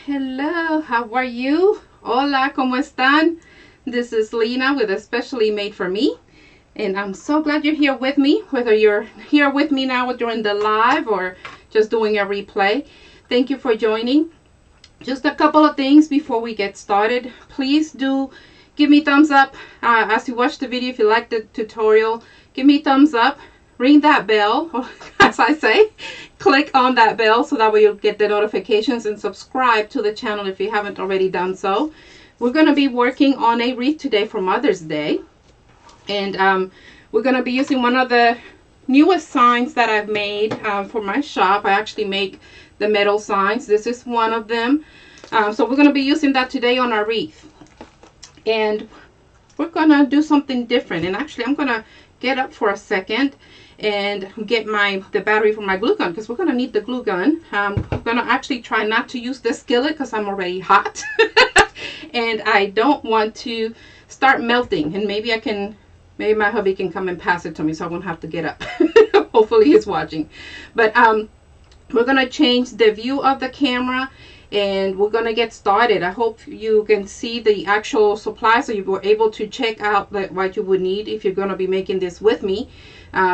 Hello, how are you? Hola, ¿cómo están? This is Lena with Especially Made for Me. And I'm so glad you're here with me, whether you're here with me now during the live or just doing a replay. Thank you for joining. Just a couple of things before we get started. Please do give me thumbs up as you watch the video. If you like the tutorial, give me thumbs up. Ring that bell, as I say. Click on that bell so that way you'll get the notifications, and subscribe to the channel if you haven't already done so. We're going to be working on a wreath today for Mother's Day. And we're going to be using one of the newest signs that I've made for my shop. I actually make the metal signs. This is one of them. So we're going to be using that today on our wreath. And we're going to do something different. And actually, I'm going to get up for a second and get the battery for my glue gun, because we're going to need the glue gun. I'm going to actually try not to use the skillet because I'm already hot. And I don't want to start melting. And maybe my hubby can come and pass it to me so I won't have to get up. Hopefully he's watching. But we're going to change the view of the camera and we're going to get started. I hope you can see the actual supplies so you were able to check out what you would need if you're going to be making this with me,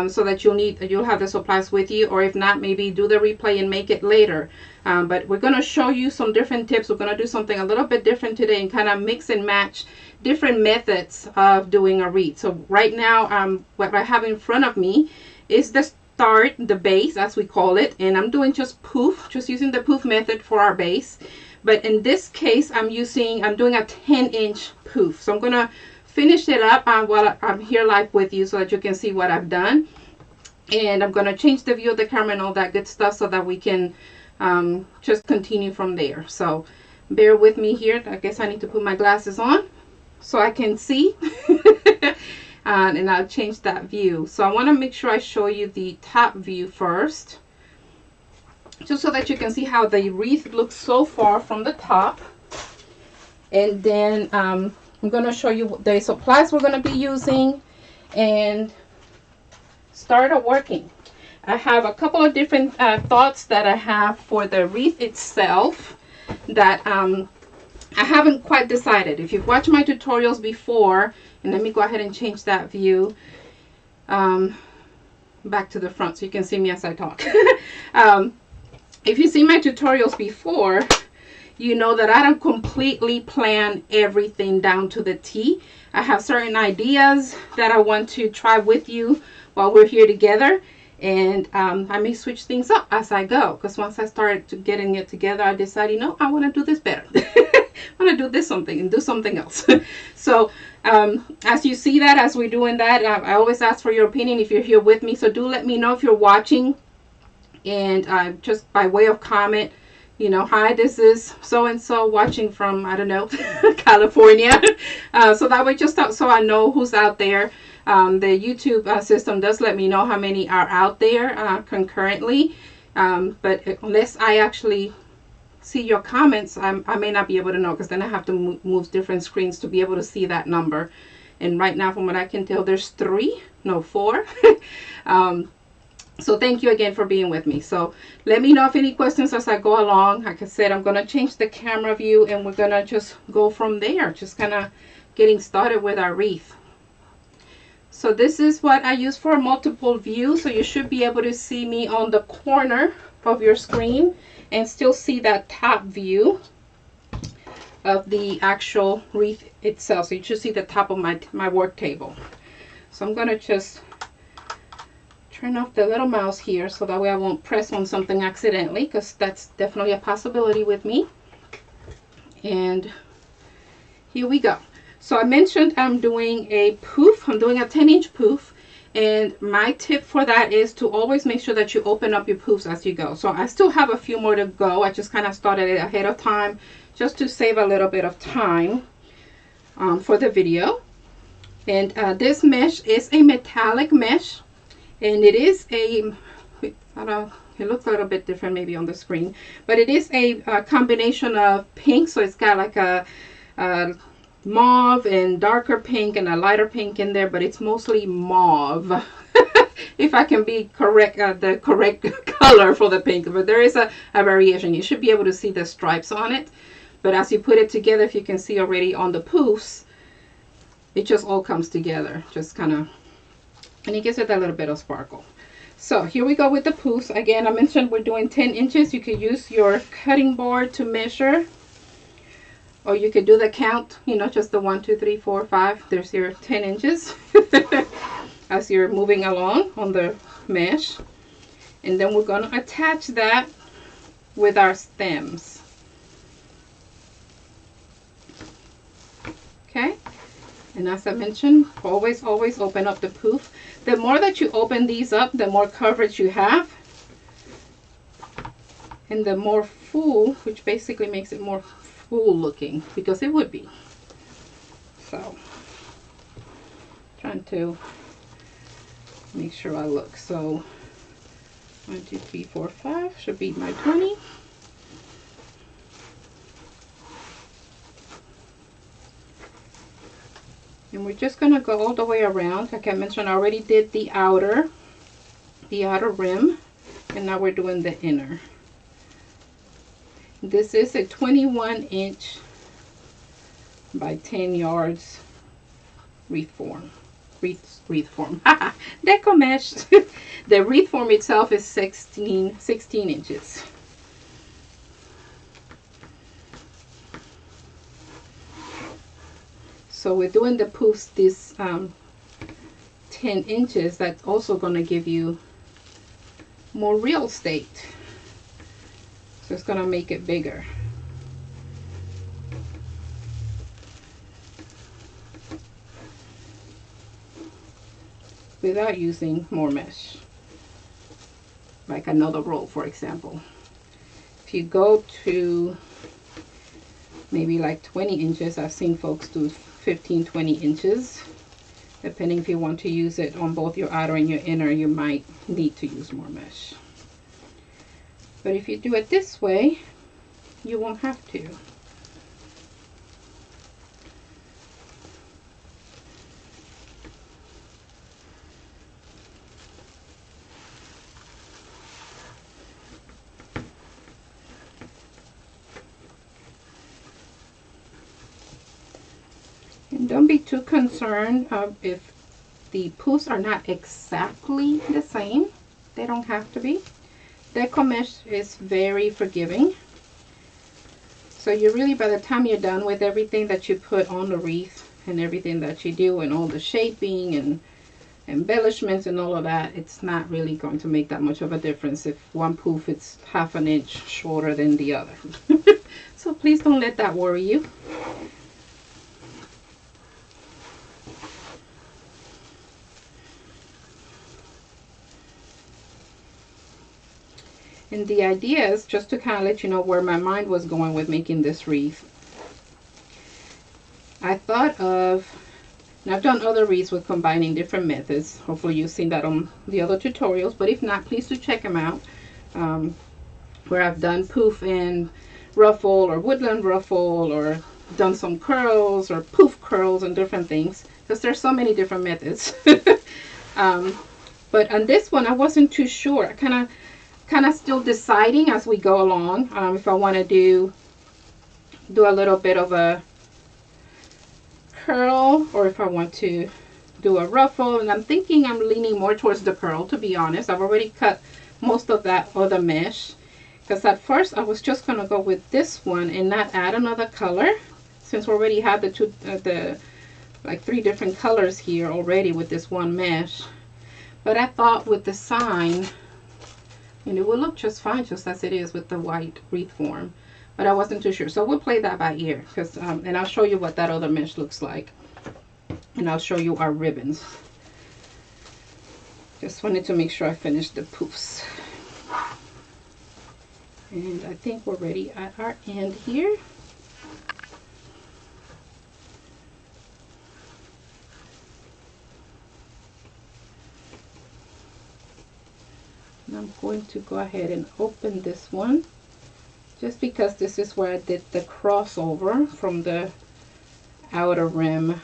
so that you'll have the supplies with you, or if not, maybe do the replay and make it later. But we're going to show you some different tips. We're going to do something a little bit different today and kind of mix and match different methods of doing a wreath. So right now, what I have in front of me is the base, as we call it, and I'm doing just using the poof method for our base. But in this case, I'm doing a 10-inch poof. So I'm going to finish it up while I'm here live with you so that you can see what I've done. And I'm going to change the view of the camera and all that good stuff so that we can just continue from there. So bear with me here. I guess I need to put my glasses on so I can see. And I'll change that view. So I want to make sure I show you the top view first, just so that you can see how the wreath looks so far from the top. And then I'm going to show you the supplies we're going to be using and start working. I have a couple of different thoughts that I have for the wreath itself that I haven't quite decided. If you've watched my tutorials before, and let me go ahead and change that view back to the front so you can see me as I talk. If you see my tutorials before, you know that I don't completely plan everything down to the T. I have certain ideas that I want to try with you while we're here together. And I may switch things up as I go, because once I started getting it together, I decided, I want to do this better. I want to do this something and do something else. So as you see that, as we're doing that, I always ask for your opinion if you're here with me. So do let me know if you're watching, and just by way of comment, hi, this is so-and-so watching from, I don't know, California. So that way, just so I know who's out there. The YouTube system does let me know how many are out there concurrently. But unless I actually see your comments, I may not be able to know, because then I have to move different screens to be able to see that number. And right now, from what I can tell, there's 4. So thank you again for being with me. So let me know if any questions as I go along. Like I said, I'm going to change the camera view and we're going to just go from there, just kind of getting started with our wreath. So this is what I use for a multiple view. So you should be able to see me on the corner of your screen and still see that top view of the actual wreath itself. So you should see the top of my work table. So I'm going to just turn off the little mouse here so that way I won't press on something accidentally, because that's definitely a possibility with me. And here we go. So I mentioned I'm doing a poof. I'm doing a 10-inch poof. And my tip for that is to always make sure that you open up your poofs as you go. So I still have a few more to go. I just kind of started it ahead of time just to save a little bit of time for the video. And this mesh is a metallic mesh. And it is it looks a little bit different maybe on the screen. But it is a combination of pink. So it's got like a mauve and darker pink and a lighter pink in there, but it's mostly mauve. if I can be correct, the correct color for the pink, but there is a variation. You should be able to see the stripes on it, but as you put it together, if you can see already on the poofs, it just all comes together, just kind of, and it gives it a little bit of sparkle. So here we go with the poofs. Again, I mentioned we're doing 10 inches. You could use your cutting board to measure, or you could do the count, you know, just the 1, 2, 3, 4, 5. There's your 10 inches as you're moving along on the mesh. And then we're going to attach that with our stems. Okay. And as I mentioned, always open up the poof. The more that you open these up, the more coverage you have. And the more full, which basically makes it more full looking, because it would be. So, trying to make sure I look. So, 1, 2, 3, 4, 5 should be my 20. And we're just going to go all the way around. Like I mentioned, I already did the outer rim, and now we're doing the inner. This is a 21-inch by 10 yards wreath form. Wreath form. Deco mesh. The wreath form itself is 16 inches. So we're doing the poofs this 10 inches. That's also going to give you more real estate. So it's going to make it bigger. Without using more mesh. Like another roll, for example. If you go to maybe like 20 inches, I've seen folks do 15, 20 inches. Depending if you want to use it on both your outer and your inner, you might need to use more mesh. But if you do it this way, you won't have to. And don't be too concerned if the poofs are not exactly the same. They don't have to be. Deco mesh is very forgiving. So you really, by the time you're done with everything that you put on the wreath and everything that you do and all the shaping and embellishments and all of that, it's not really going to make that much of a difference if one poof is ½ an inch shorter than the other. So please don't let that worry you. And the idea is just to kind of let you know where my mind was going with making this wreath. I thought of, and I've done other wreaths with combining different methods. Hopefully you've seen that on the other tutorials, but if not, please do check them out. Where I've done poof and ruffle or woodland ruffle, or done some curls or poof curls and different things, because there's so many different methods. But on this one, I wasn't too sure. I kind of still deciding as we go along if I want to do a little bit of a curl or if I want to do a ruffle. And I'm thinking I'm leaning more towards the curl, to be honest. I've already cut most of that other mesh, because at first I was just going to go with this one and not add another color, since we already have the like 3 different colors here already with this one mesh. But I thought with the sign, and it will look just fine just as it is with the white wreath form, but I wasn't too sure. So we'll play that by ear, because and I'll show you what that other mesh looks like, and I'll show you our ribbons. Just wanted to make sure I finished the poofs. And I think we're ready at our end here. And I'm going to go ahead and open this one, just because this is where I did the crossover from the outer rim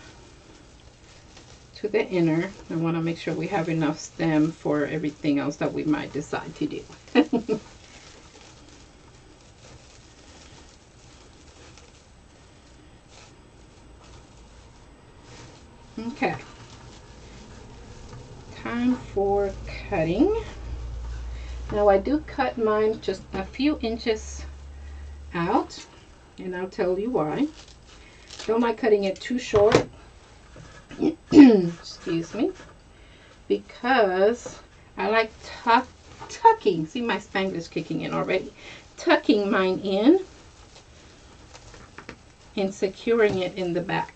to the inner. I want to make sure we have enough stem for everything else that we might decide to do. Okay, time for cutting. Now I do cut mine just a few inches out, and I'll tell you why. Don't like cutting it too short. Excuse me, because I like tucking. See, my Spanglish kicking in already. Tucking mine in and securing it in the back.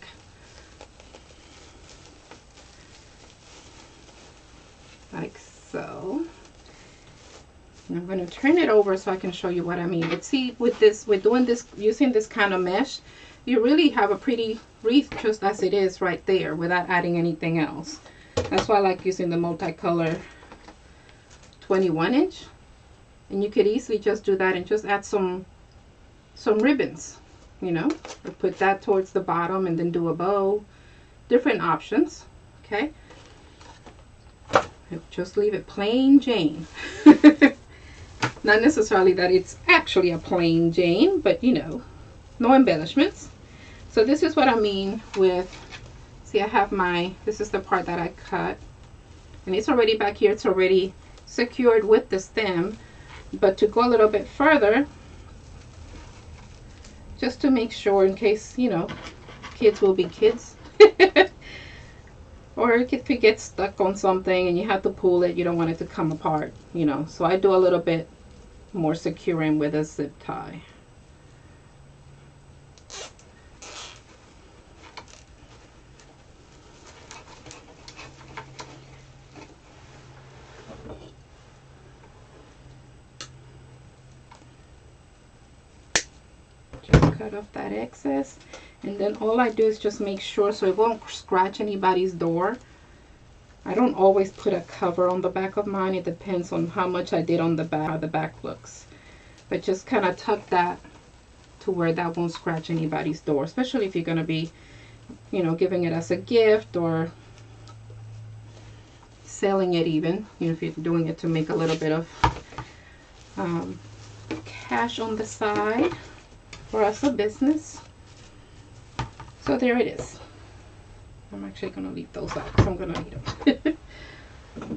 Like so. And I'm going to turn it over so I can show you what I mean. But see, with doing this, using this kind of mesh, you really have a pretty wreath just as it is right there without adding anything else. That's why I like using the multicolor 21-inch. And you could easily just do that and just add some ribbons, you know, or put that towards the bottom and then do a bow. Different options, okay? Just leave it plain Jane. Not necessarily that it's actually a plain Jane, but you know, no embellishments. So this is what I mean with, see, I have this is the part that I cut, and it's already back here. It's already secured with the stem, but to go a little bit further, just to make sure, in case, you know, kids will be kids. Or if it gets stuck on something and you have to pull it, you don't want it to come apart, you know. So I do a little bit more securing with a zip tie. Just cut off that excess. And then all I do is just make sure so it won't scratch anybody's door. I don't always put a cover on the back of mine. It depends on how much I did on the back, how the back looks. But just kind of tuck that to where that won't scratch anybody's door, especially if you're going to be, you know, giving it as a gift or selling it even. You know, if you're doing it to make a little bit of cash on the side for us a business. So there it is. I'm actually going to leave those out because I'm going to eat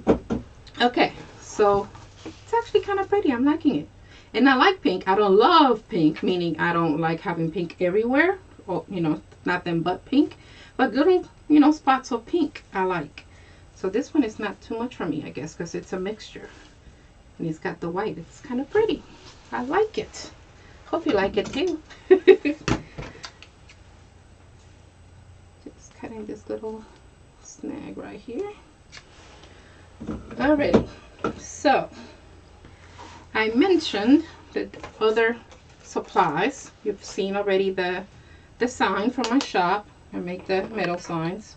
them. Okay, so it's actually kind of pretty. I'm liking it. And I like pink. I don't love pink, meaning I don't like having pink everywhere. Or, you know, not them but pink. But little, you know, spots of pink I like. So this one is not too much for me, I guess, because it's a mixture. And it's got the white. It's kind of pretty. I like it. Hope you like it too. Cutting this little snag right here. Alrighty, so I mentioned the other supplies. You've seen already the sign from my shop. I make the metal signs.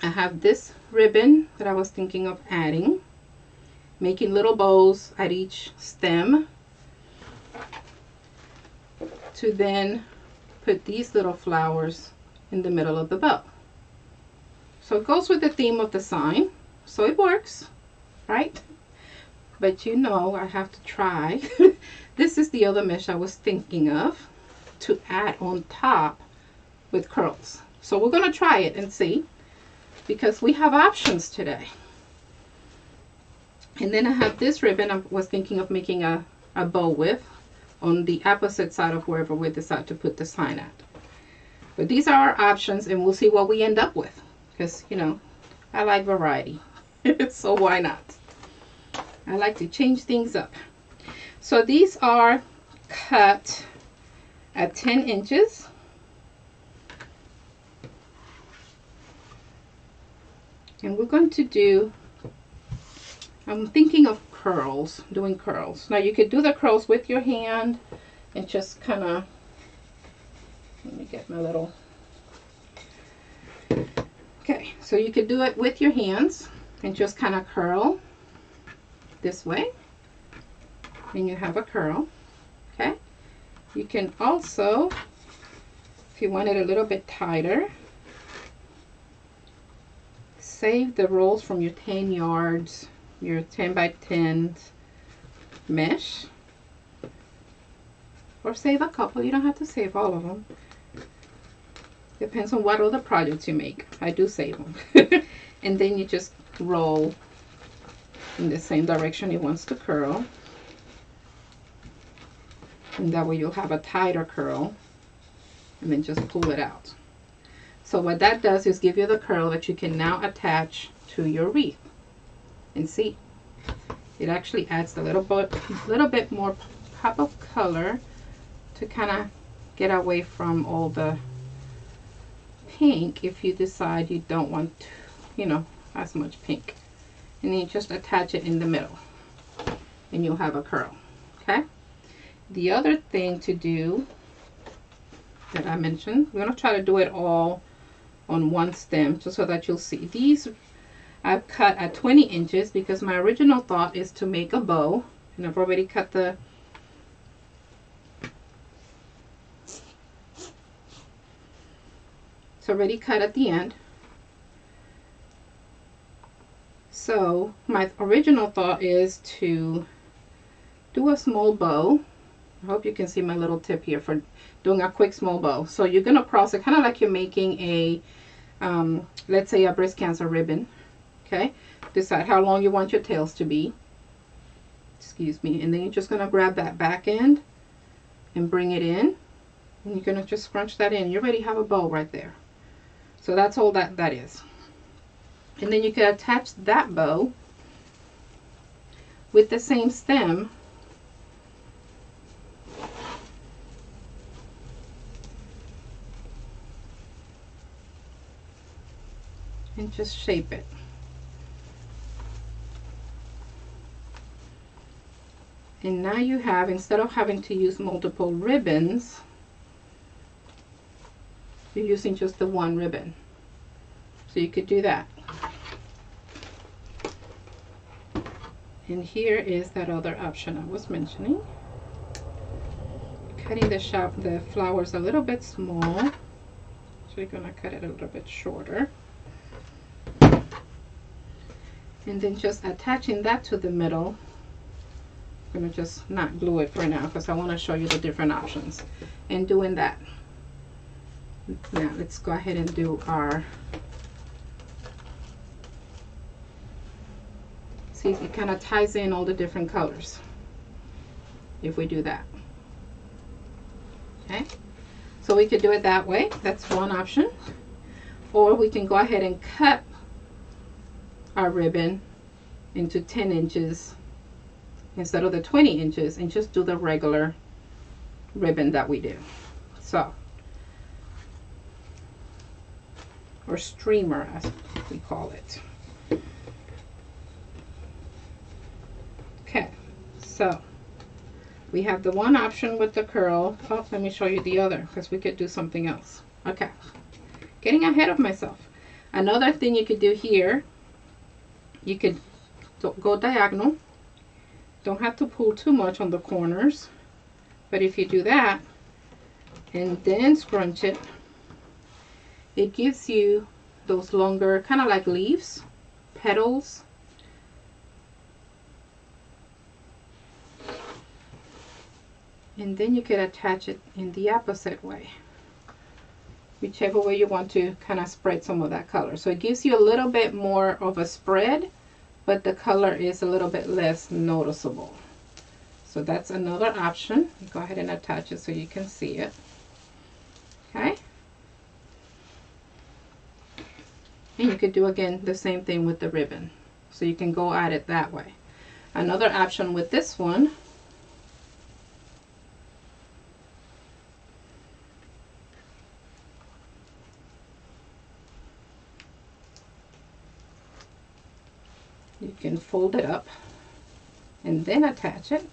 I have this ribbon that I was thinking of adding, making little bows at each stem to then put these little flowers in the middle of the bow. So it goes with the theme of the sign, so it works, right? But you know, I have to try. This is the other mesh I was thinking of to add on top with curls. So we're going to try it and see, because we have options today. And then I have this ribbon I was thinking of making a bow with on the opposite side of wherever we decide to put the sign at. But these are our options, and we'll see what we end up with. Because, you know, I like variety. So why not? I like to change things up. So these are cut at 10 inches. And we're going to do, I'm thinking of curls, doing curls. Now you could do the curls with your hand and just kind of, let me get my little, okay, so you could do it with your hands and just kind of curl this way, and you have a curl, okay? You can also, if you want it a little bit tighter, save the rolls from your 10 yards, your 10 by 10 mesh, or save a couple. You don't have to save all of them. Depends on what other projects you make. I do save them. And then you just roll in the same direction it wants to curl. And that way you'll have a tighter curl. And then just pull it out. So what that does is give you the curl that you can now attach to your wreath. And see, it actually adds a little bit more pop of color to kind of get away from all the pink if you decide you don't want, you know, as much pink. And then you just attach it in the middle and you'll have a curl. Okay, the other thing to do that I mentioned, we're going to try to do it all on one stem just so that you'll see. These I've cut at 20 inches because my original thought is to make a bow, and I've already cut the it's already cut at the end. So my original thought is to do a small bow. I hope you can see my little tip here for doing a quick small bow. So you're going to cross it kind of like you're making a, let's say a breast cancer ribbon. Okay, decide how long you want your tails to be. Excuse me. And then you're just going to grab that back end and bring it in. And you're going to just scrunch that in. You already have a bow right there. So that's all that is. And then you can attach that bow with the same stem and just shape it. And now you have, instead of having to use multiple ribbons, you're using just the one ribbon. So you could do that. And here is that other option I was mentioning. Cutting the flowers a little bit small. So you're going to cut it a little bit shorter. And then just attaching that to the middle. I'm going to just not glue it for now because I want to show you the different options. And doing that. Now let's go ahead and do our, see, it kind of ties in all the different colors if we do that. Okay, so we could do it that way. That's one option. Or we can go ahead and cut our ribbon into 10 inches instead of the 20 inches and just do the regular ribbon that we do. So, or streamer as we call it. Okay, so we have the one option with the curl. Oh, let me show you the other because we could do something else. Okay, getting ahead of myself. Another thing you could do here, you could go diagonal. Don't have to pull too much on the corners, but if you do that and then scrunch it, it gives you those longer, kind of like leaves, petals. And then you can attach it in the opposite way, whichever way you want to kind of spread some of that color. So it gives you a little bit more of a spread, but the color is a little bit less noticeable. So that's another option. Go ahead and attach it so you can see it. Okay. And you could do again the same thing with the ribbon. So you can go at it that way. Another option with this one, you can fold it up and then attach it.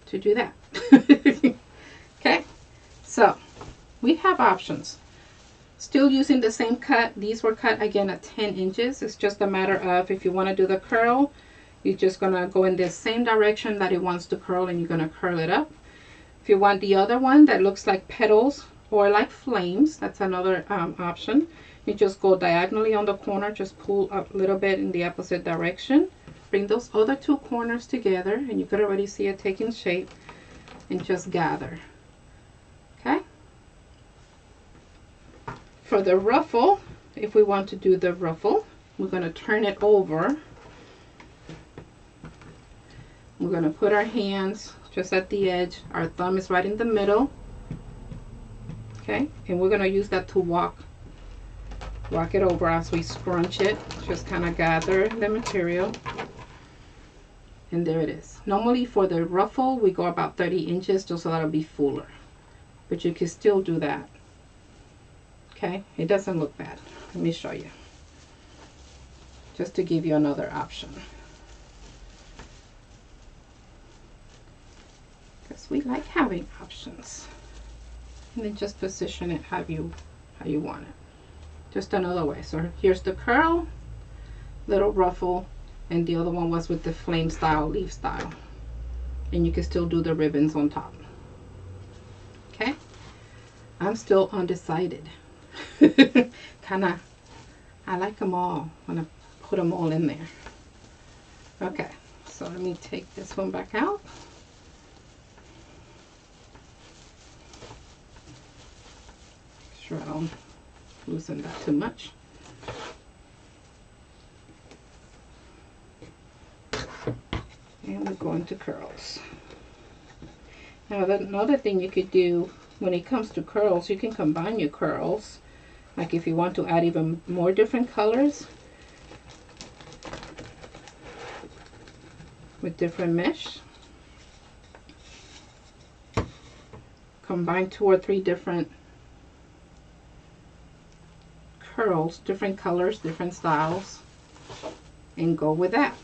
To do that. Okay, so we have options. Still using the same cut. These were cut again at 10 inches. It's just a matter of, if you want to do the curl, you're just going to go in the same direction that it wants to curl and you're going to curl it up. If you want the other one that looks like petals or like flames. That's another option. You just go diagonally on the corner, just pull a little bit in the opposite direction, bring those other two corners together, and you could already see it taking shape, and just gather. Okay, for the ruffle, if we want to do the ruffle, we're going to turn it over. We're going to put our hands just at the edge. Our thumb is right in the middle. Okay, and we're going to use that to walk it over as we scrunch it. Just kind of gather the material. And there it is. Normally for the ruffle, we go about 30 inches just so that'll be fuller. But you can still do that. Okay, it doesn't look bad. Let me show you. Just to give you another option. Because we like having options. And then just position it how you want it. Just another way. So here's the curl, little ruffle, and the other one was with the flame style, leaf style. And you can still do the ribbons on top. Okay? I'm still undecided. I like them all. I'm gonna put them all in there. Okay, so let me take this one back out. Make sure I don't loosen that too much. And we're going to curls. Now another thing you could do when it comes to curls, you can combine your curls. Like if you want to add even more different colors with different mesh. Combine 2 or 3 different curls, different colors, different styles, and go with that.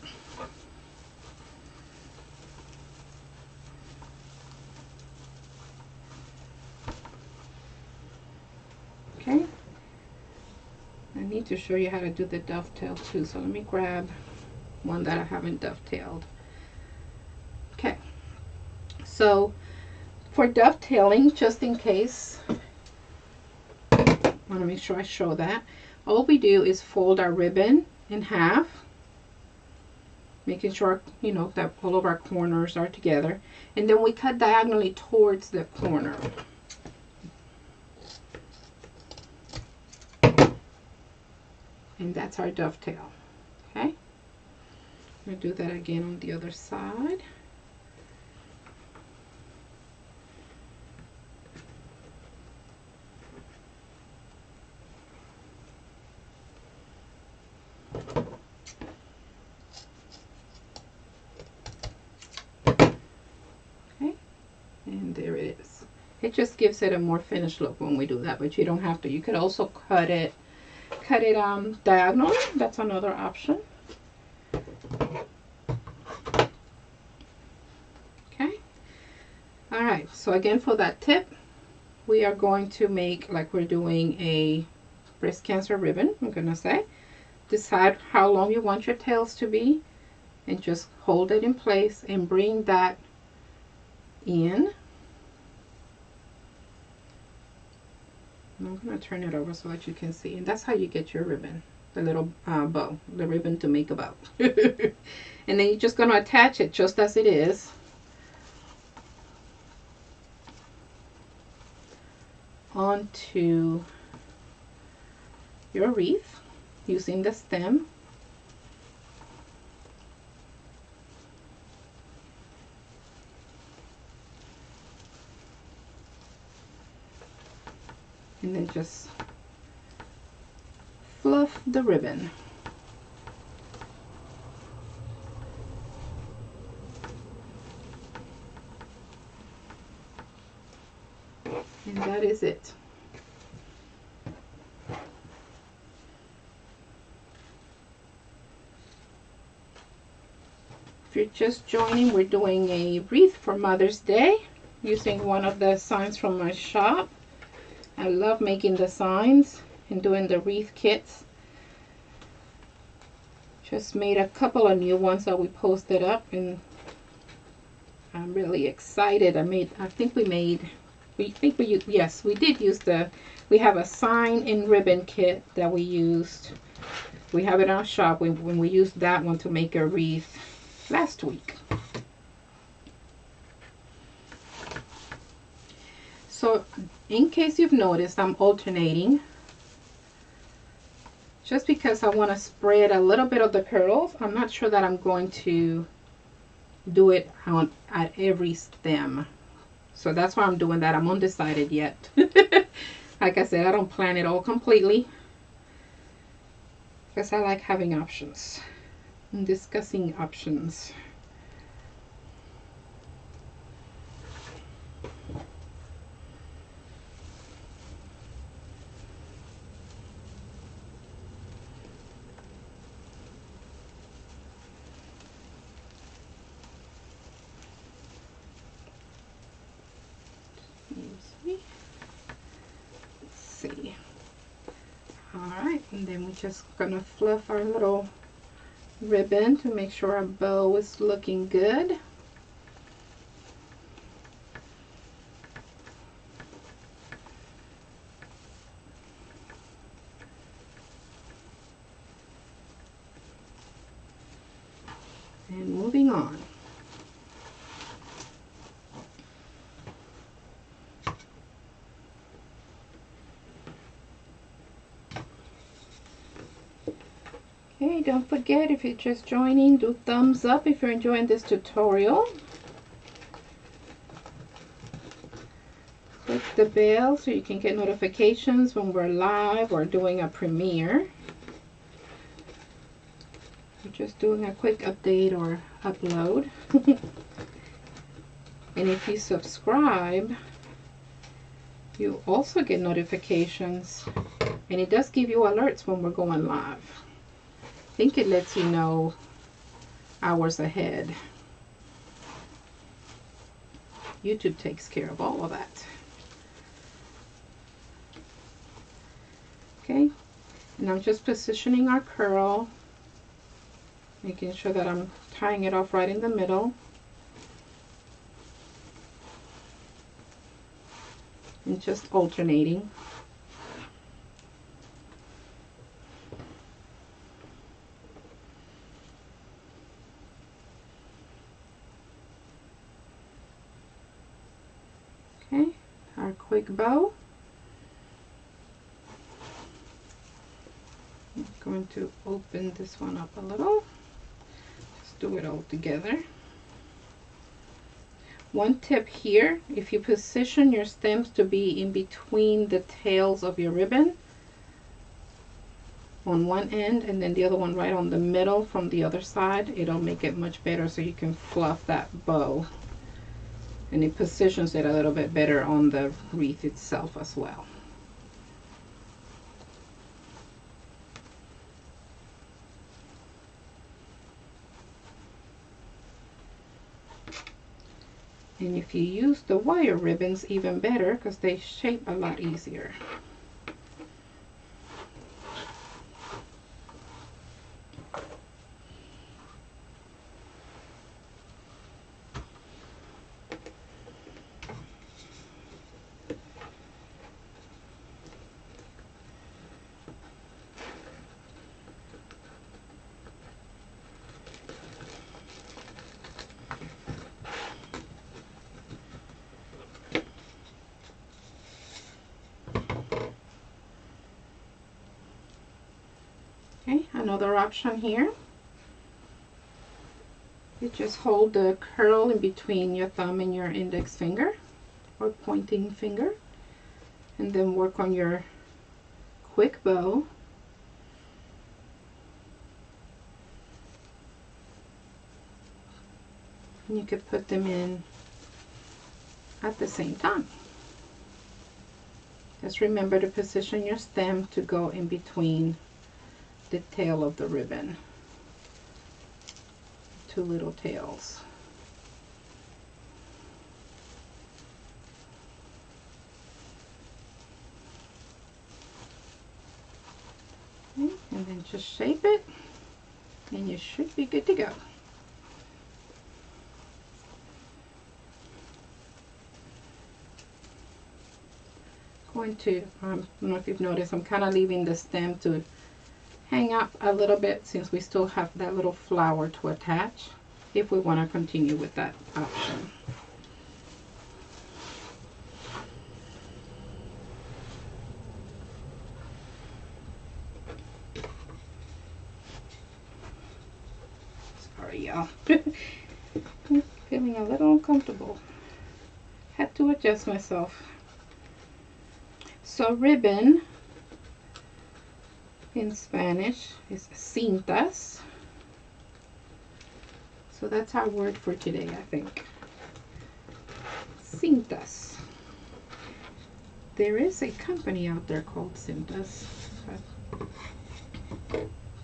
Okay, I need to show you how to do the dovetail too, so let me grab one that I haven't dovetailed. Okay, so for dovetailing, just in case, I want to make sure I show that. All we do is fold our ribbon in half, making sure, you know, that all of our corners are together, and then we cut diagonally towards the corner. And that's our dovetail. Okay, I'm going to do that again on the other side. Okay, and there it is. It just gives it a more finished look when we do that, but you don't have to. You could also cut it diagonally. That's another option. Okay, all right, so again, for that tip, we are going to make like we're doing a breast cancer ribbon. I'm gonna say, decide how long you want your tails to be, and just hold it in place and bring that in. I'm going to turn it over so that you can see. And that's how you get your ribbon, the little bow, the ribbon to make a bow. And then you're just going to attach it just as it is. Onto your wreath using the stem. And then just fluff the ribbon. And that is it. If you're just joining, we're doing a wreath for Mother's Day using one of the signs from my shop. I love making the signs and doing the wreath kits. Just made a couple of new ones that we posted up, and I'm really excited. I think we made we think we used, yes, we did use we have a sign and ribbon kit that we used. We have it in our shop when we used that one to make a wreath last week. So in case you've noticed, I'm alternating just because I want to spread a little bit of the pearls. I'm not sure that I'm going to do it at every stem. So that's why I'm doing that. I'm undecided yet. Like I said, I don't plan it all completely because I like having options and discussing options. See. Alright, and then we're just gonna fluff our little ribbon to make sure our bow is looking good. And moving on. Okay, don't forget, if you're just joining, do thumbs up if you're enjoying this tutorial. Click the bell so you can get notifications when we're live or doing a premiere. We're just doing a quick update or upload. And if you subscribe, you also get notifications, and it does give you alerts when we're going live. I think it lets you know hours ahead. YouTube takes care of all of that. Okay, and I'm just positioning our curl, making sure that I'm tying it off right in the middle. And just alternating. Okay, our quick bow. I'm going to open this one up a little. Just do it all together. One tip here, if you position your stems to be in between the tails of your ribbon on one end and then the other one right on the middle from the other side, it'll make it much better so you can fluff that bow. And it positions it a little bit better on the wreath itself as well. And if you use the wire ribbons, even better, because they shape a lot easier. Okay, another option here. You just hold the curl in between your thumb and your index finger or pointing finger, and then work on your quick bow. And you could put them in at the same time. Just remember to position your stem to go in between the tail of the ribbon. Two little tails. Okay, and then just shape it and you should be good to go. going to, I don't know if you've noticed, I'm kind of leaving the stem to hang up a little bit since we still have that little flower to attach if we want to continue with that option. Sorry, y'all. Feeling a little uncomfortable. Had to adjust myself. So ribbon in Spanish is cintas. So that's our word for today, I think. Cintas. There is a company out there called Cintas, if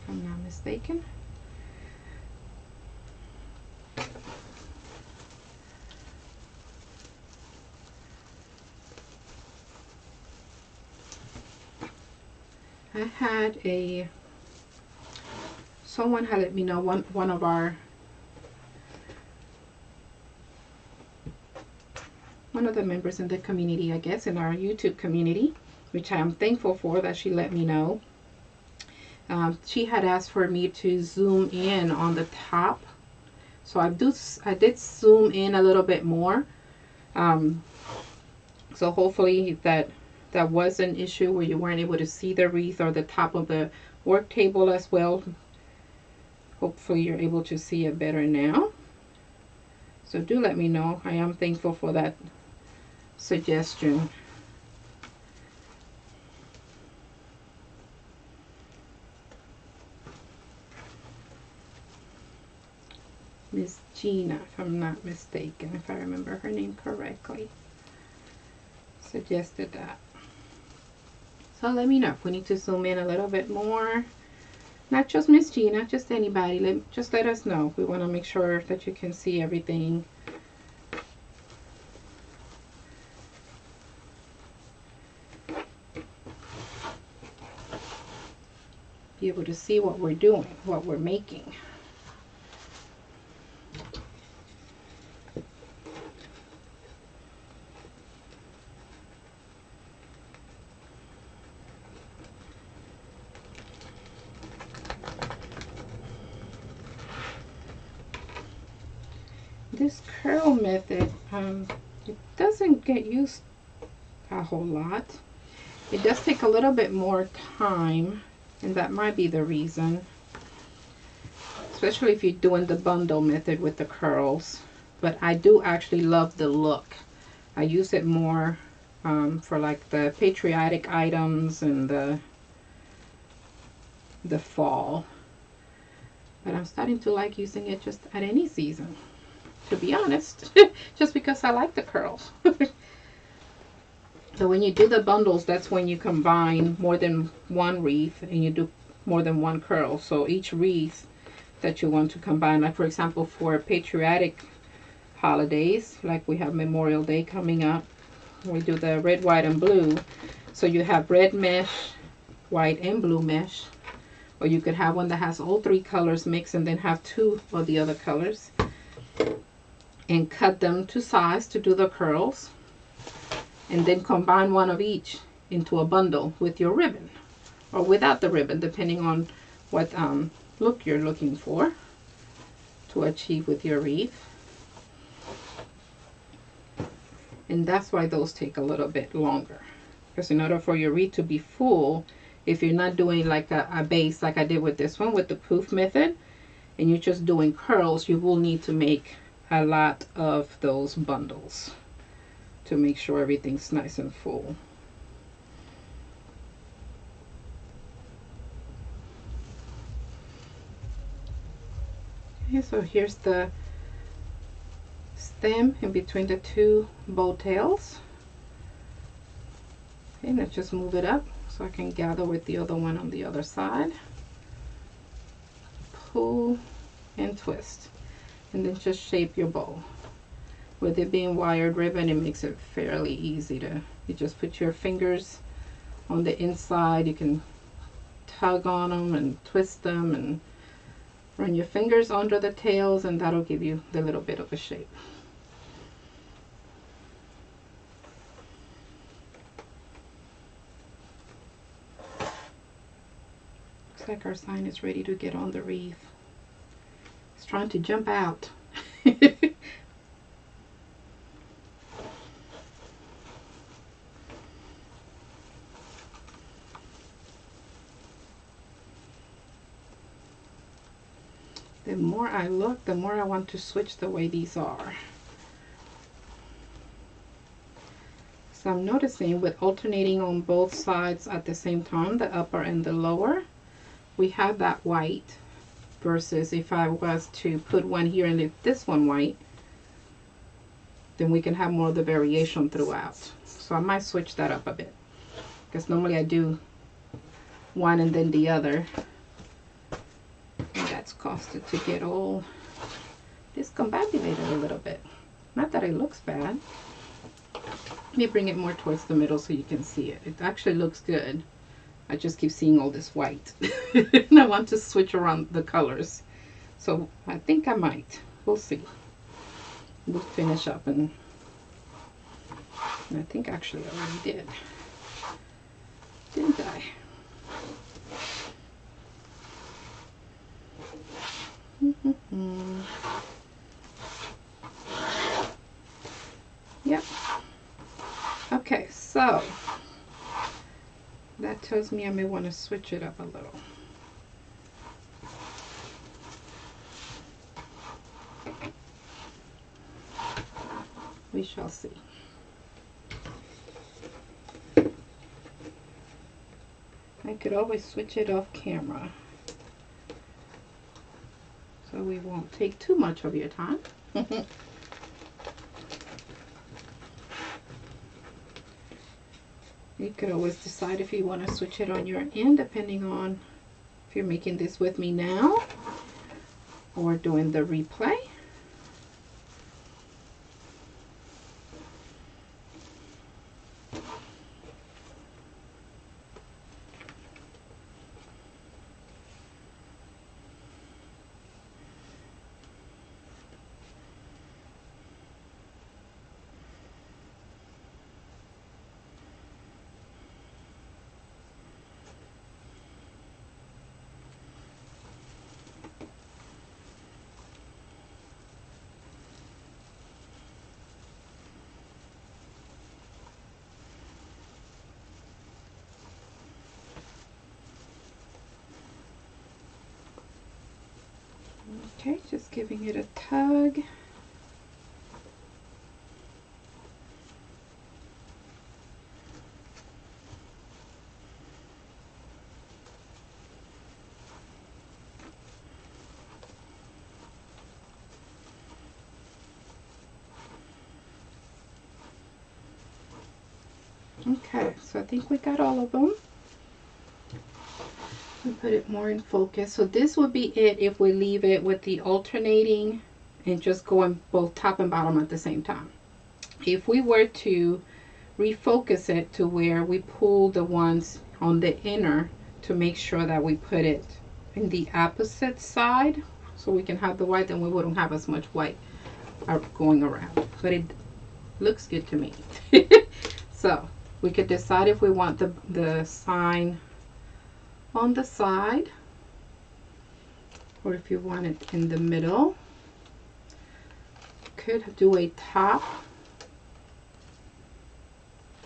I'm not mistaken. I had someone had let me know, one of the members in the community, I guess, in our YouTube community, which I am thankful for that she let me know. She had asked for me to zoom in on the top. So I did zoom in a little bit more. So hopefully that was an issue where you weren't able to see the wreath or the top of the work table as well. Hopefully you're able to see it better now. So do let me know. I am thankful for that suggestion. Miss Gina, if I'm not mistaken, if I remember her name correctly, suggested that. So let me know if we need to zoom in a little bit more. Not just Miss Gina, just anybody. Just let us know. We want to make sure that you can see everything. Be able to see what we're doing, what we're making. This curl method, it doesn't get used a whole lot. It does take a little bit more time, and that might be the reason, especially if you're doing the bundle method with the curls. But I do actually love the look. I use it more for like the patriotic items and the fall. But I'm starting to like using it just at any season, to be honest, just because I like the curls. So when you do the bundles, that's when you combine more than one wreath and you do more than one curl. So each wreath that you want to combine, like for example for patriotic holidays, like we have Memorial Day coming up, we do the red, white, and blue. So you have red mesh, white, and blue mesh. Or you could have one that has all three colors mixed and then have two of the other colors. And cut them to size to do the curls. And then combine one of each into a bundle with your ribbon. Or without the ribbon, depending on what look you're looking for to achieve with your wreath. And that's why those take a little bit longer. Because in order for your wreath to be full, if you're not doing like a base like I did with this one with the poof method, and you're just doing curls, you will need to make a lot of those bundles to make sure everything's nice and full. Okay, so here's the stem in between the two bow tails. Okay, let's just move it up so I can gather with the other one on the other side. Pull and twist, and then just shape your bow. With it being wired ribbon, it makes it fairly easy to, you just put your fingers on the inside, you can tug on them and twist them and run your fingers under the tails, and that'll give you the little bit of a shape. Looks like our sign is ready to get on the wreath. It's trying to jump out. The more I look, the more I want to switch the way these are. So I'm noticing with alternating on both sides at the same time, the upper and the lower, we have that white, versus if I was to put one here and leave this one white, then we can have more of the variation throughout. So I might switch that up a bit, because normally I do one and then the other. And that's caused it to get all discombobulated a little bit. Not that it looks bad. Let me bring it more towards the middle so you can see it. It actually looks good. I just keep seeing all this white. And I want to switch around the colors. So I think I might. We'll see. We'll finish up, and I think actually I already did. Didn't I? Yep. Okay, so that tells me I may want to switch it up a little. We shall see. I could always switch it off camera, so we won't take too much of your time. You could always decide if you want to switch it on your end, depending on if you're making this with me now or doing the replay. Okay, just giving it a tug. Okay, so I think we got all of them. And put it more in focus. So this would be it if we leave it with the alternating and just going both top and bottom at the same time. If we were to refocus it to where we pull the ones on the inner to make sure that we put it in the opposite side so we can have the white, then we wouldn't have as much white going around. But it looks good to me. So we could decide if we want the sign on the side, or if you want it in the middle. Could do a top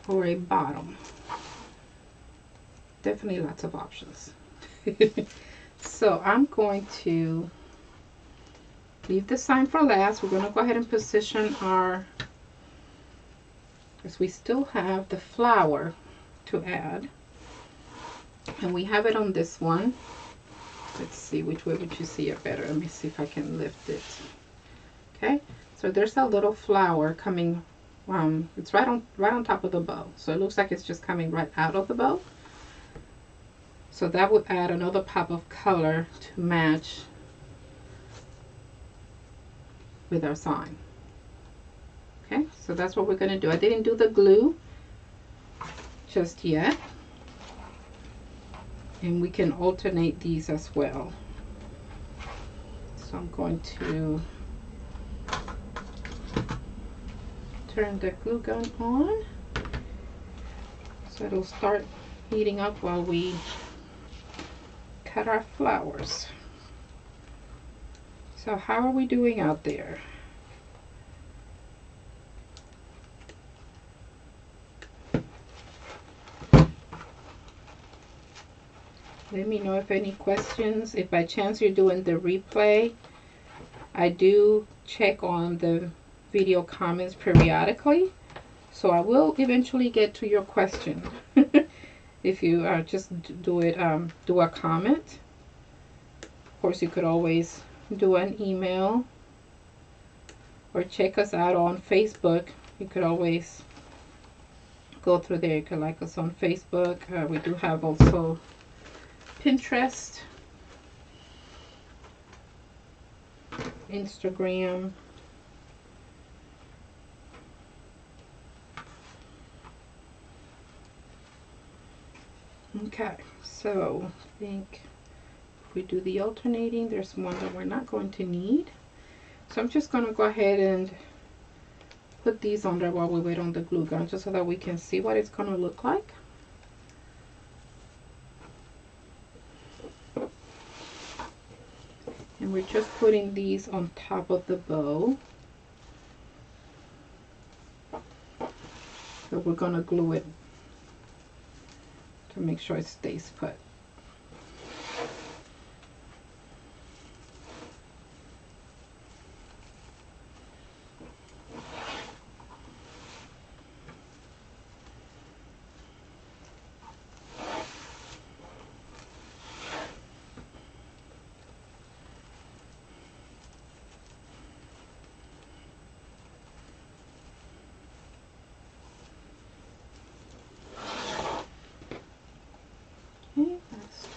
or a bottom. Definitely lots of options. So I'm going to leave the sign for last. We're going to go ahead and position our, because we still have the flower to add. And we have it on this one. Let's see, which way would you see it better? Let me see if I can lift it. Okay, so there's a little flower coming. It's right on top of the bow. So it looks like it's just coming right out of the bow. So that would add another pop of color to match with our sign. Okay, so that's what we're going to do. I didn't do the glue just yet. And we can alternate these as well. So I'm going to turn the glue gun on so it'll start heating up while we at our flowers. So how are we doing out there? Let me know if any questions. If by chance you're doing the replay, I do check on the video comments periodically, so I will eventually get to your question. If you just do a comment. Of course, you could always do an email or check us out on Facebook. You could always go through there. You can like us on Facebook. We do have also Pinterest, Instagram. Okay, so I think if we do the alternating, there's one that we're not going to need. So I'm just going to go ahead and put these on there while we wait on the glue gun, just so that we can see what it's going to look like. And we're just putting these on top of the bow. So we're going to glue it to make sure it stays put.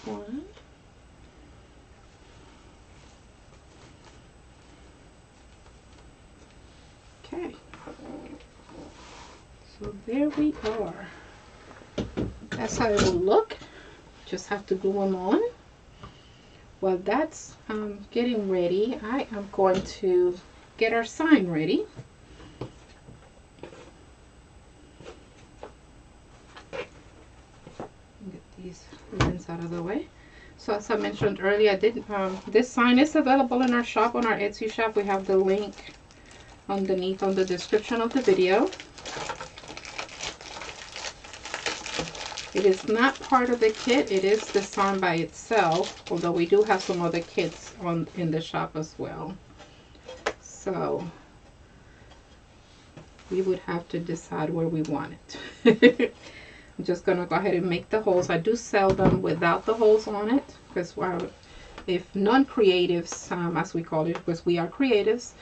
One. Okay, so there we are. That's how it will look. Just have to glue them on. While that's getting ready, I am going to get our sign ready. These ribbons out of the way. So as I mentioned earlier, this sign is available in our shop, on our Etsy shop. We have the link underneath on the description of the video. It is not part of the kit. It is the sign by itself, although we do have some other kits in the shop as well. So we would have to decide where we want it. I'm just going to go ahead and make the holes. I do sell them without the holes on it, because if non-creatives, as we call it, because we are creatives,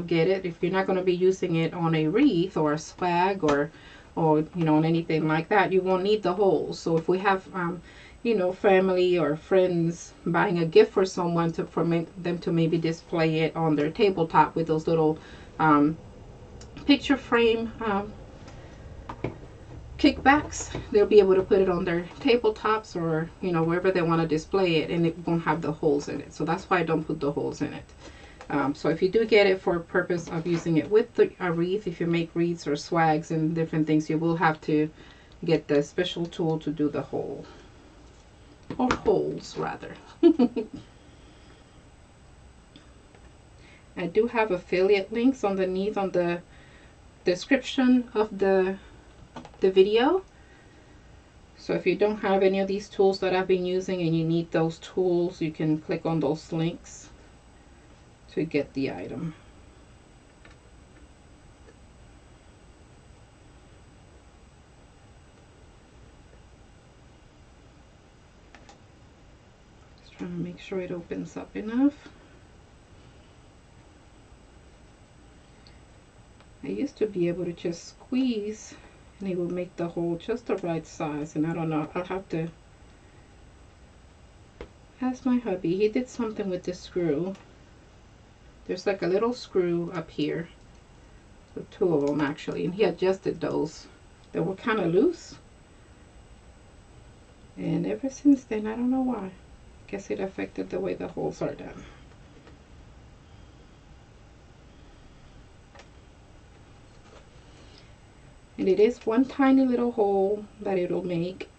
get it. If you're not going to be using it on a wreath or a swag or you know, on anything like that, you won't need the holes. So if we have you know, family or friends buying a gift for someone for them to maybe display it on their tabletop with those little picture frame kickbacks, they'll be able to put it on their tabletops or, you know, wherever they want to display it, and it won't have the holes in it. So that's why I don't put the holes in it. So if you do get it for a purpose of using it with a wreath, if you make wreaths or swags and different things, you will have to get the special tool to do the hole, or holes rather. I do have affiliate links underneath on the description of the video. So if you don't have any of these tools that I've been using and you need those tools, you can click on those links to get the item. Just trying to make sure it opens up enough. I used to be able to just squeeze and it will make the hole just the right size, and I don't know, I'll have to ask my hubby. He did something with the screw. There's like a little screw up here, so two of them actually, and he adjusted those. They were kind of loose, and ever since then, I don't know why. I guess it affected the way the holes are done. And it is one tiny little hole that it'll make,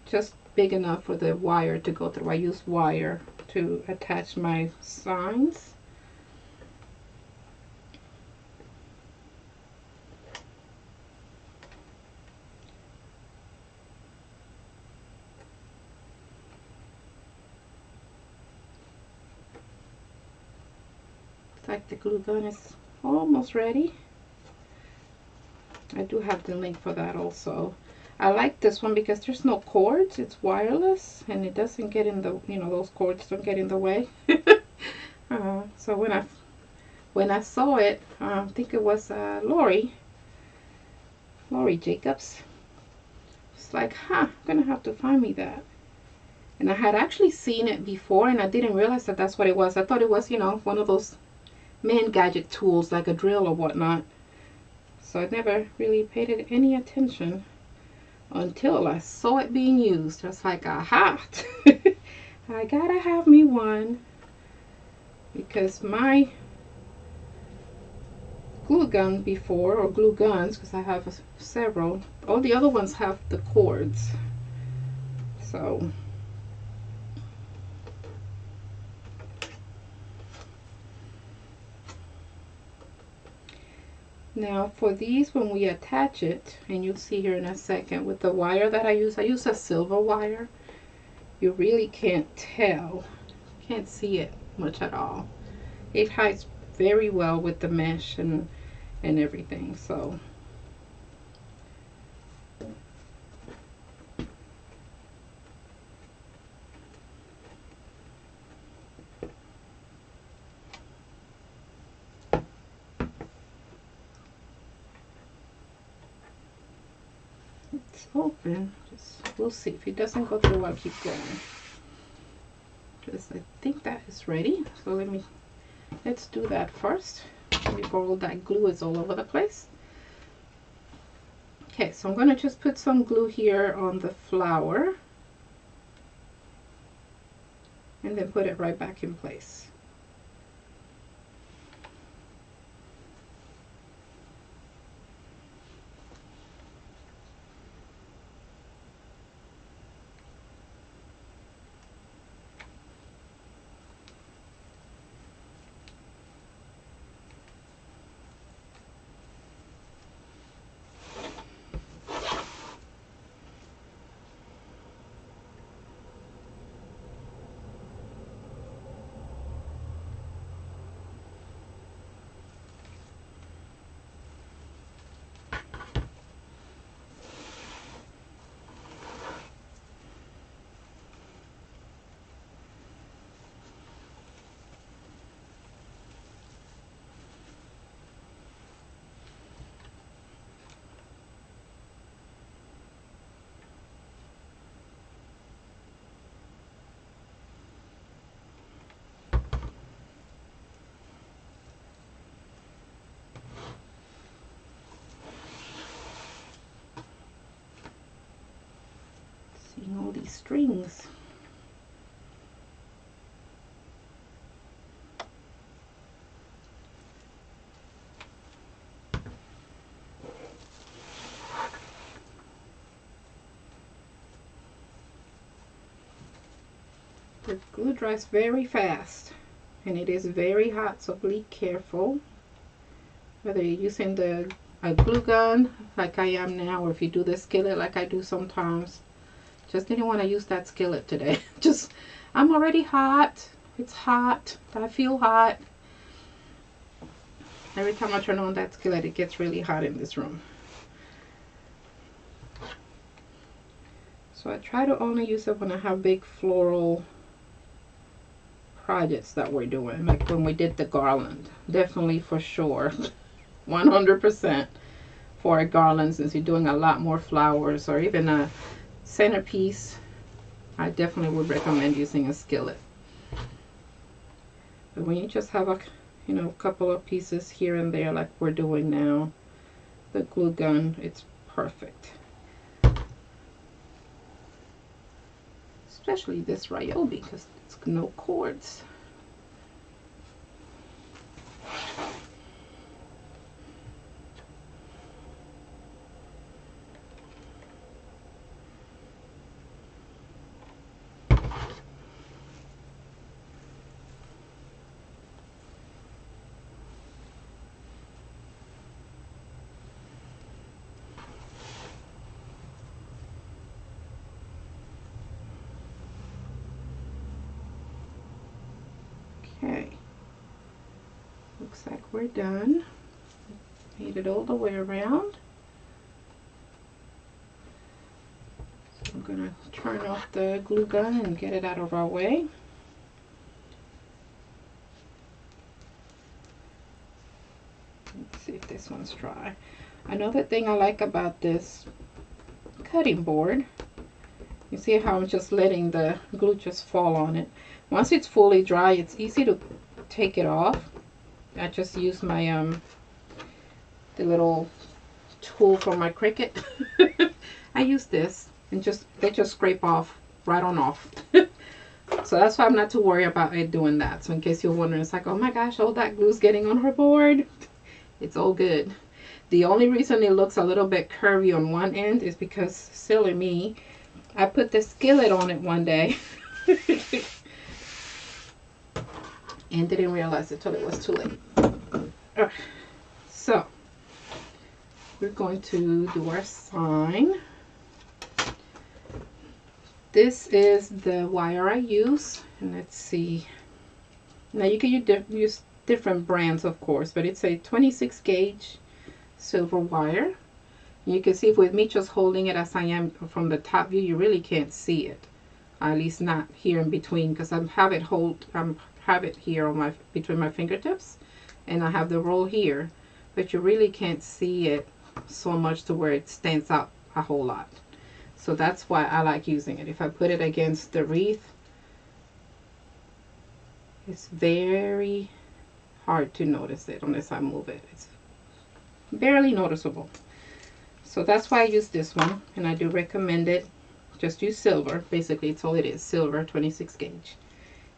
just big enough for the wire to go through. I use wire to attach my signs. Like the glue gun is almost ready. I do have the link for that also. I like this one because there's no cords. It's wireless and it doesn't get in the, you know, those cords don't get in the way. So when I saw it, I think it was Lori Jacobs. It's like, I'm gonna have to find me that. And I had actually seen it before and I didn't realize that that's what it was. I thought it was, you know, one of those man gadget tools like a drill or whatnot. So I never really paid it any attention until I saw it being used. I was like, aha! I gotta have me one, because my glue gun before, or glue guns, because I have several, all the other ones have the cords. So now for these, when we attach it, and you'll see here in a second, with the wire that I use a silver wire. You really can't tell, can't see it much at all. It hides very well with the mesh and everything. So it's open. We'll see. If it doesn't go through, I'll keep going. Because I think that is ready. So let's do that first before all that glue is all over the place. Okay, so I'm going to just put some glue here on the flower and then put it right back in place. All these strings. The glue dries very fast and it is very hot, so be careful whether you're using a glue gun like I am now, or if you do the skillet like I do sometimes. Just didn't want to use that skillet today. I'm already hot. It's hot. I feel hot. Every time I turn on that skillet, it gets really hot in this room. So I try to only use it when I have big floral projects that we're doing. Like when we did the garland. Definitely for sure. 100% for a garland, since you're doing a lot more flowers, or even a centerpiece. I definitely would recommend using a skillet. But when you just have a couple of pieces here and there like we're doing now, the glue gun, it's perfect. Especially this Ryobi, because it's no cords. we're done. Made it all the way around. So I'm gonna turn off the glue gun and get it out of our way. Let's see if this one's dry. Another thing I like about this cutting board, you see how I'm just letting the glue just fall on it. Once it's fully dry, it's easy to take it off. I just use my the little tool from my Cricut. I use this and they just scrape off right on off. So that's why I'm not too worried about it doing that. So in case you're wondering, it's like, oh my gosh, all that glue's getting on her board. It's all good. The only reason it looks a little bit curvy on one end is because, silly me, I put the skillet on it one day and didn't realize it till it was too late. So we're going to do our sign. This is the wire I use, and let's see. Now you can use different brands, of course, but it's a 26 gauge silver wire. You can see with me just holding it as I am from the top view, you really can't see it, at least not here in between, because I have it here on between my fingertips, and I have the roll here, but you really can't see it so much to where it stands out a whole lot. So that's why I like using it. If I put it against the wreath, it's very hard to notice it unless I move it. It's barely noticeable. So that's why I use this one, and I do recommend it. Just use silver. Basically, it's all it is, silver 26 gauge,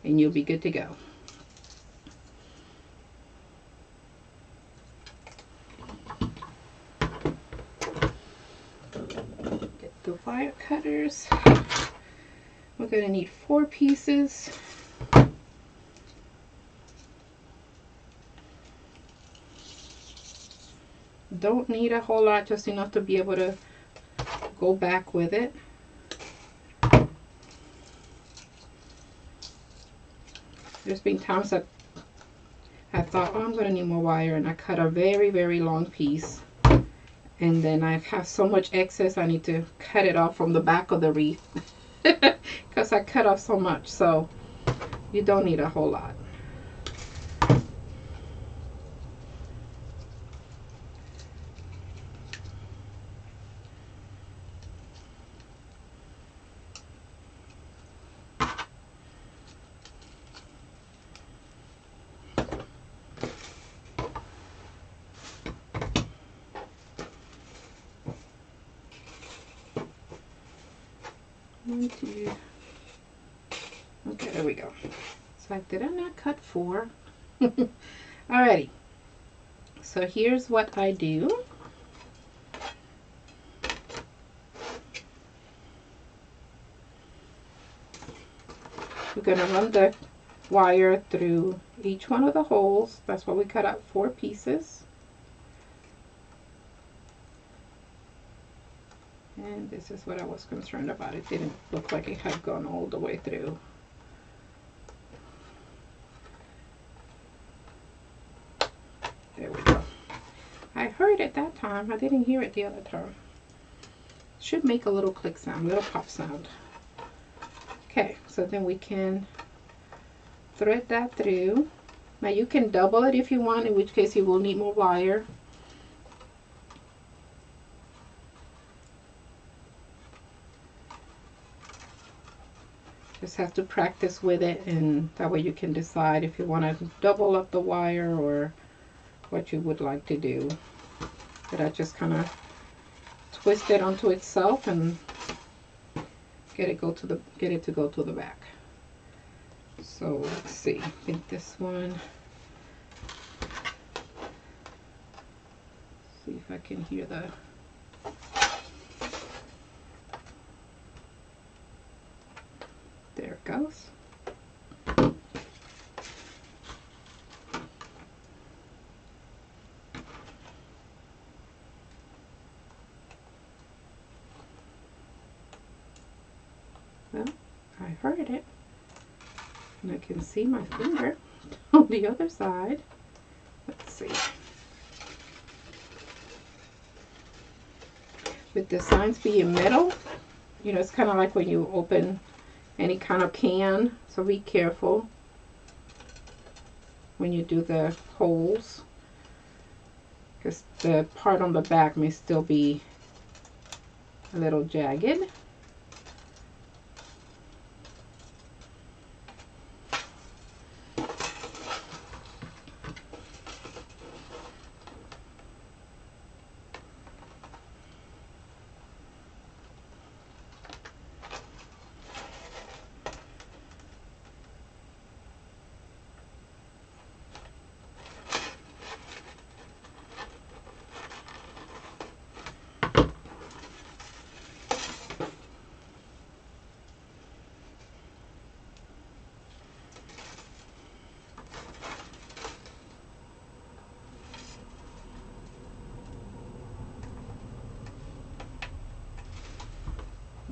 and you'll be good to go. Get the wire cutters. We're going to need 4 pieces. Don't need a whole lot, just enough to be able to go back with it. There's been times that I thought, oh, I'm going to need more wire, and I cut a very, very long piece, and then I have so much excess I need to cut it off from the back of the wreath because I cut off so much. So you don't need a whole lot. Okay, there we go. So did I not cut 4? Alrighty. So here's what I do. We're going to run the wire through each one of the holes. That's why we cut out 4 pieces. And this is what I was concerned about. It didn't look like it had gone all the way through. There we go. I heard it that time. I didn't hear it the other time. Should make a little click sound, little pop sound. Okay, so then we can thread that through. Now you can double it if you want, in which case you will need more wire. Just have to practice with it, and that way you can decide if you want to double up the wire or what you would like to do. But I just kind of twist it onto itself and get it to go to the back. So let's see. I think this one. See if I can hear the. There it goes. Well, I heard it, and I can see my finger on the other side. Let's see. With the signs being metal, you know, it's kind of like when you open any kind of can, so be careful when you do the holes, because the part on the back may still be a little jagged.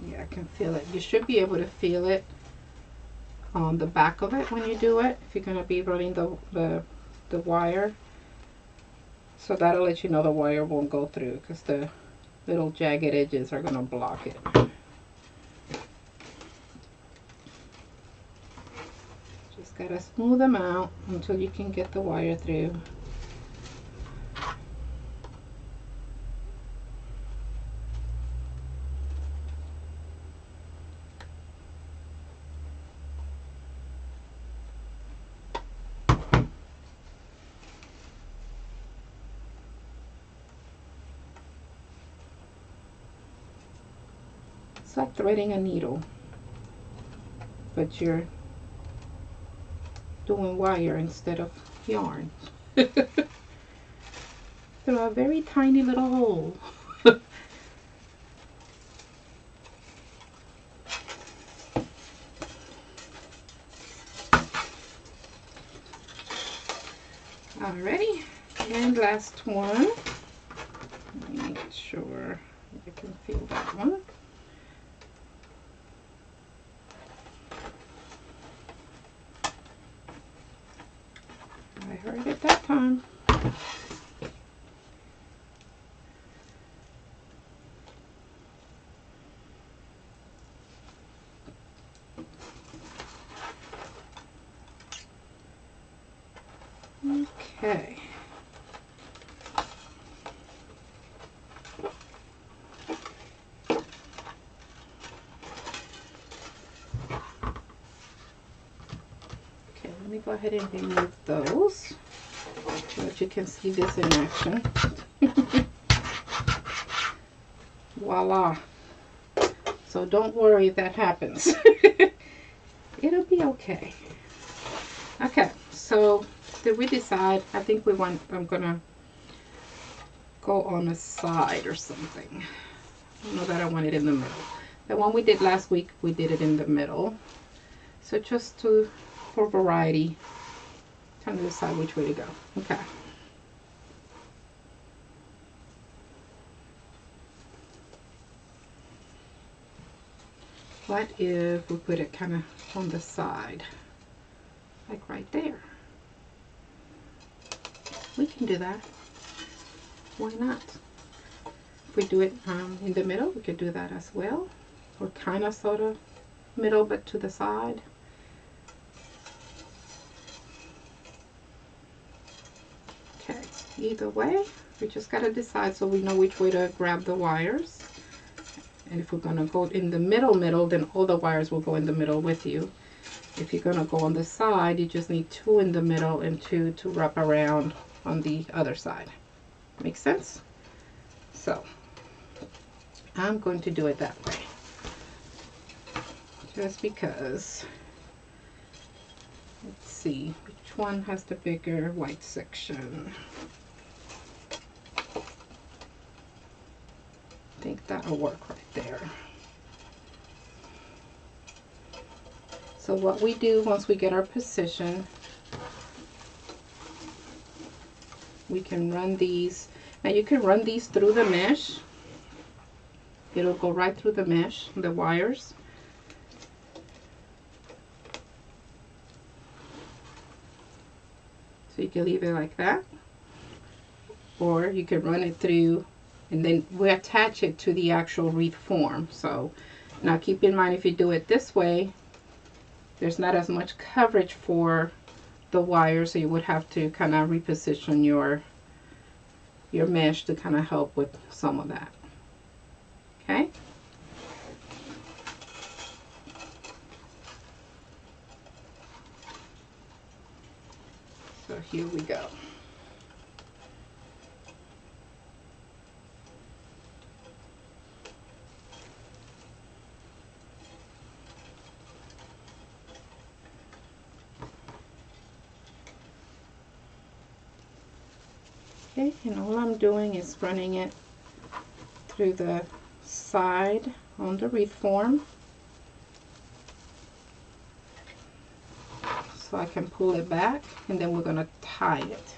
Yeah, I can feel it. You should be able to feel it on the back of it when you do it, if you're going to be running the wire. So that'll let you know the wire won't go through, because the little jagged edges are going to block it. Just got to smooth them out until you can get the wire through. It's like threading a needle, but you're doing wire instead of yarn. Through a very tiny little hole. Alrighty, and last one. Let me make sure you can feel that one. I heard it that time. Okay. Let me go ahead and remove those so that you can see this in action. Voila. So don't worry if that happens. It'll be okay. Okay, so did we decide? I think I'm gonna go on the side or something. I don't know that I want it in the middle. The one we did last week, we did it in the middle. So just for variety, trying to decide which way to go. Okay. What if we put it kind of on the side, like right there? We can do that. Why not? If we do it in the middle, we could do that as well. Or kind of sort of middle, but to the side. Okay, either way, we just got to decide so we know which way to grab the wires. And if we're going to go in the middle, then all the wires will go in the middle with you. If you're going to go on the side, you just need 2 in the middle and 2 to wrap around on the other side. Make sense? So I'm going to do it that way. Just because, let's see, which one has the bigger white section? I think that'll work right there. So what we do once we get our position, we can run these. Now you can run these through the mesh. It'll go right through the mesh, the wires. So you can leave it like that. or you can run it through, and then we attach it to the actual wreath form. So now keep in mind, if you do it this way, there's not as much coverage for the wire, so you would have to kind of reposition your mesh to kind of help with some of that. Okay. So here we go. Okay, and all I'm doing is running it through the side on the wreath form, so I can pull it back, and then we're going to tie it.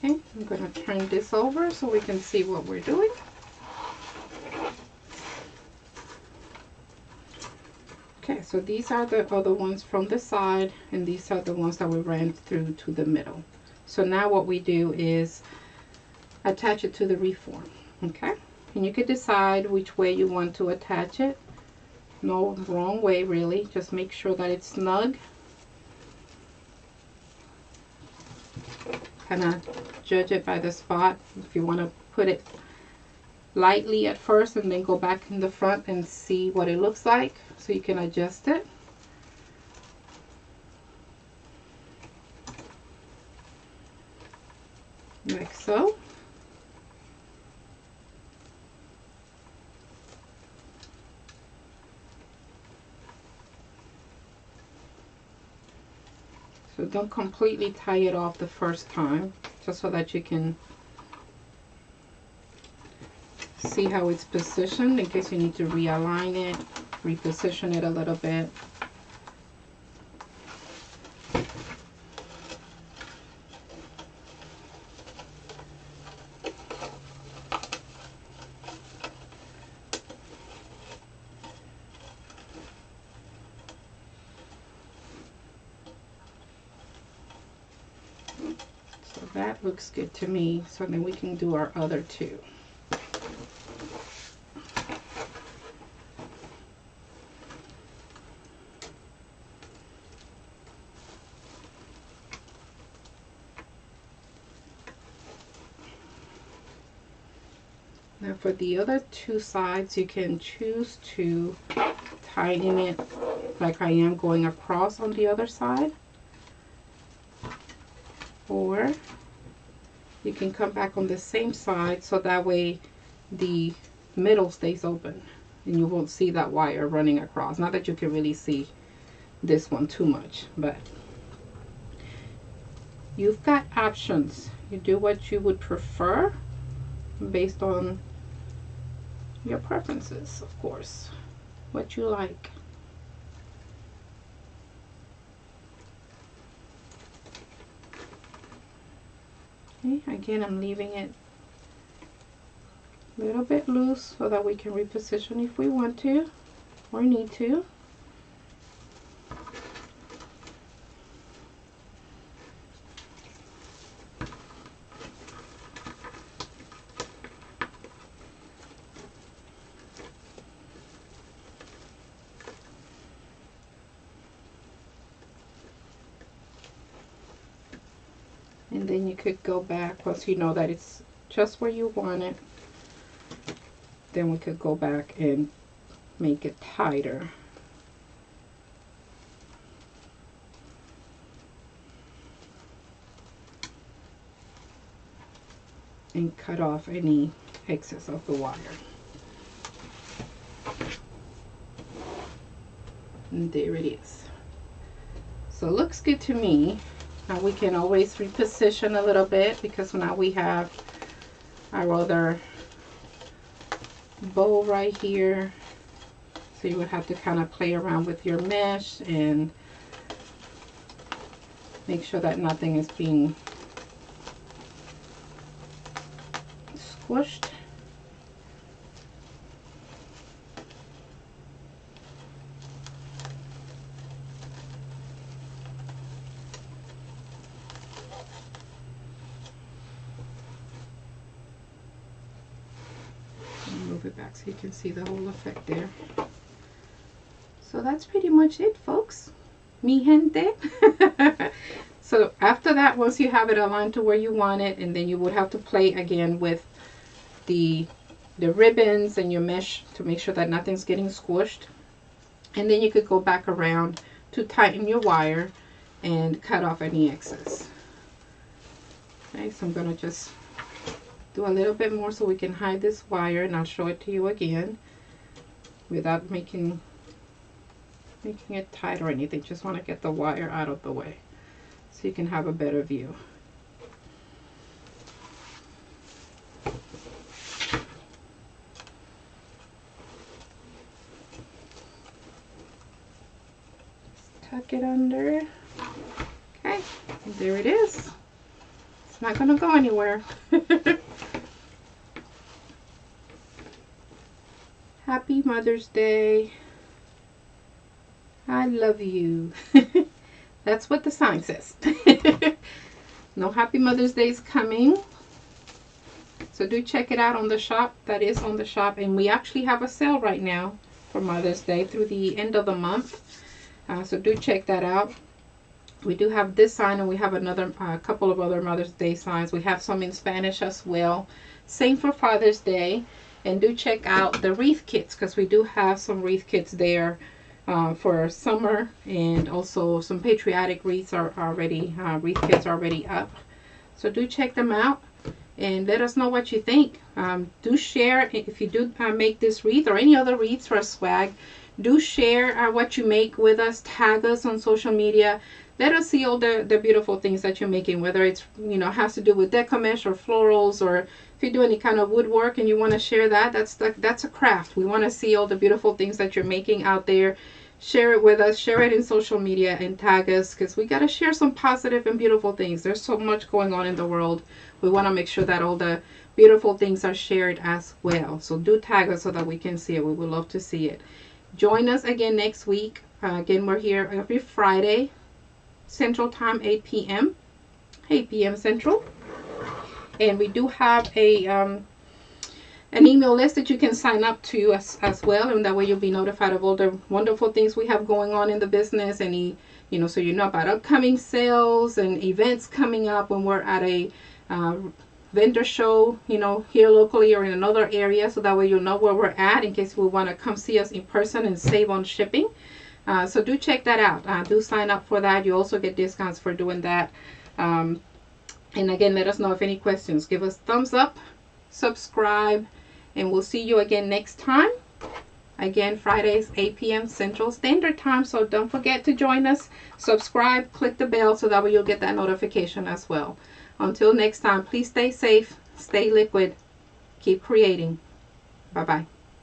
Okay, I'm going to turn this over so we can see what we're doing. Okay, so these are the other ones from the side, and these are the ones that we ran through to the middle. So now what we do is attach it to the wreath form. Okay, and you can decide which way you want to attach it. No wrong way really, just make sure that it's snug. Kind of judge it by the spot. If you want to put it lightly at first and then go back in the front and see what it looks like, so you can adjust it. Like so. So don't completely tie it off the first time, just so that you can see how it's positioned, in case you need to realign it, reposition it a little bit. So that looks good to me. So then we can do our other two. Now for the other two sides, you can choose to tighten it like I am going across on the other side, or you can come back on the same side, so that way the middle stays open and you won't see that wire running across. Not that you can really see this one too much, but you've got options. You do what you would prefer based on your preferences, of course, what you like. Okay, again, I'm leaving it a little bit loose so that we can reposition if we want to or need to. And then you could go back once you know that it's just where you want it. Then we could go back and make it tighter. And cut off any excess of the wire. And there it is. So it looks good to me. Now we can always reposition a little bit because now we have our other bow right here. So you would have to kind of play around with your mesh and make sure that nothing is being squished. Move it back so you can see the whole effect there. So that's pretty much it, folks. Mi gente. So after that, once you have it aligned to where you want it, and then you would have to play again with the ribbons and your mesh to make sure that nothing's getting squished. And then you could go back around to tighten your wire and cut off any excess. Okay, so I'm going to just do a little bit more so we can hide this wire, and I'll show it to you again without making it tight or anything. Just want to get the wire out of the way so you can have a better view. Tuck it under. Okay, and there it is. It's not going to go anywhere. Happy Mother's Day. I love you. That's what the sign says. No Happy Mother's Day is coming. So do check it out on the shop. That is on the shop. And we actually have a sale right now for Mother's Day through the end of the month. So do check that out. We do have this sign, and we have another couple of other Mother's Day signs. We have some in Spanish as well. Same for Father's Day. And do check out the wreath kits, because we do have some wreath kits there for summer, and also some patriotic wreaths are already wreath kits are already up. So do check them out and let us know what you think. Do share if you do make this wreath or any other wreaths for a swag. Do share what you make with us. Tag us on social media. Let us see all the beautiful things that you're making, whether it's, you know, has to do with deco mesh or florals, or if you do any kind of woodwork and you want to share that, that's a craft. We want to see all the beautiful things that you're making out there. Share it with us, share it in social media, and tag us, because we got to share some positive and beautiful things. There's so much going on in the world. We want to make sure that all the beautiful things are shared as well. So do tag us so that we can see it. We would love to see it. Join us again next week. Again, we're here every Friday, Central Time, 8 p.m. 8 p.m. Central. And we do have a an email list that you can sign up to as well, and that way you'll be notified of all the wonderful things we have going on in the business. Any, you know, so you know about upcoming sales and events coming up when we're at a vendor show, you know, here locally or in another area, so that way you'll know where we're at in case we want to come see us in person and save on shipping. So do check that out. Do sign up for that. You also get discounts for doing that. And again, let us know if any questions. Give us thumbs up, subscribe, and we'll see you again next time. Again, Fridays, 8 p.m. Central Standard Time. So don't forget to join us. Subscribe, click the bell so that way you'll get that notification as well. Until next time, please stay safe, stay liquid, keep creating. Bye-bye.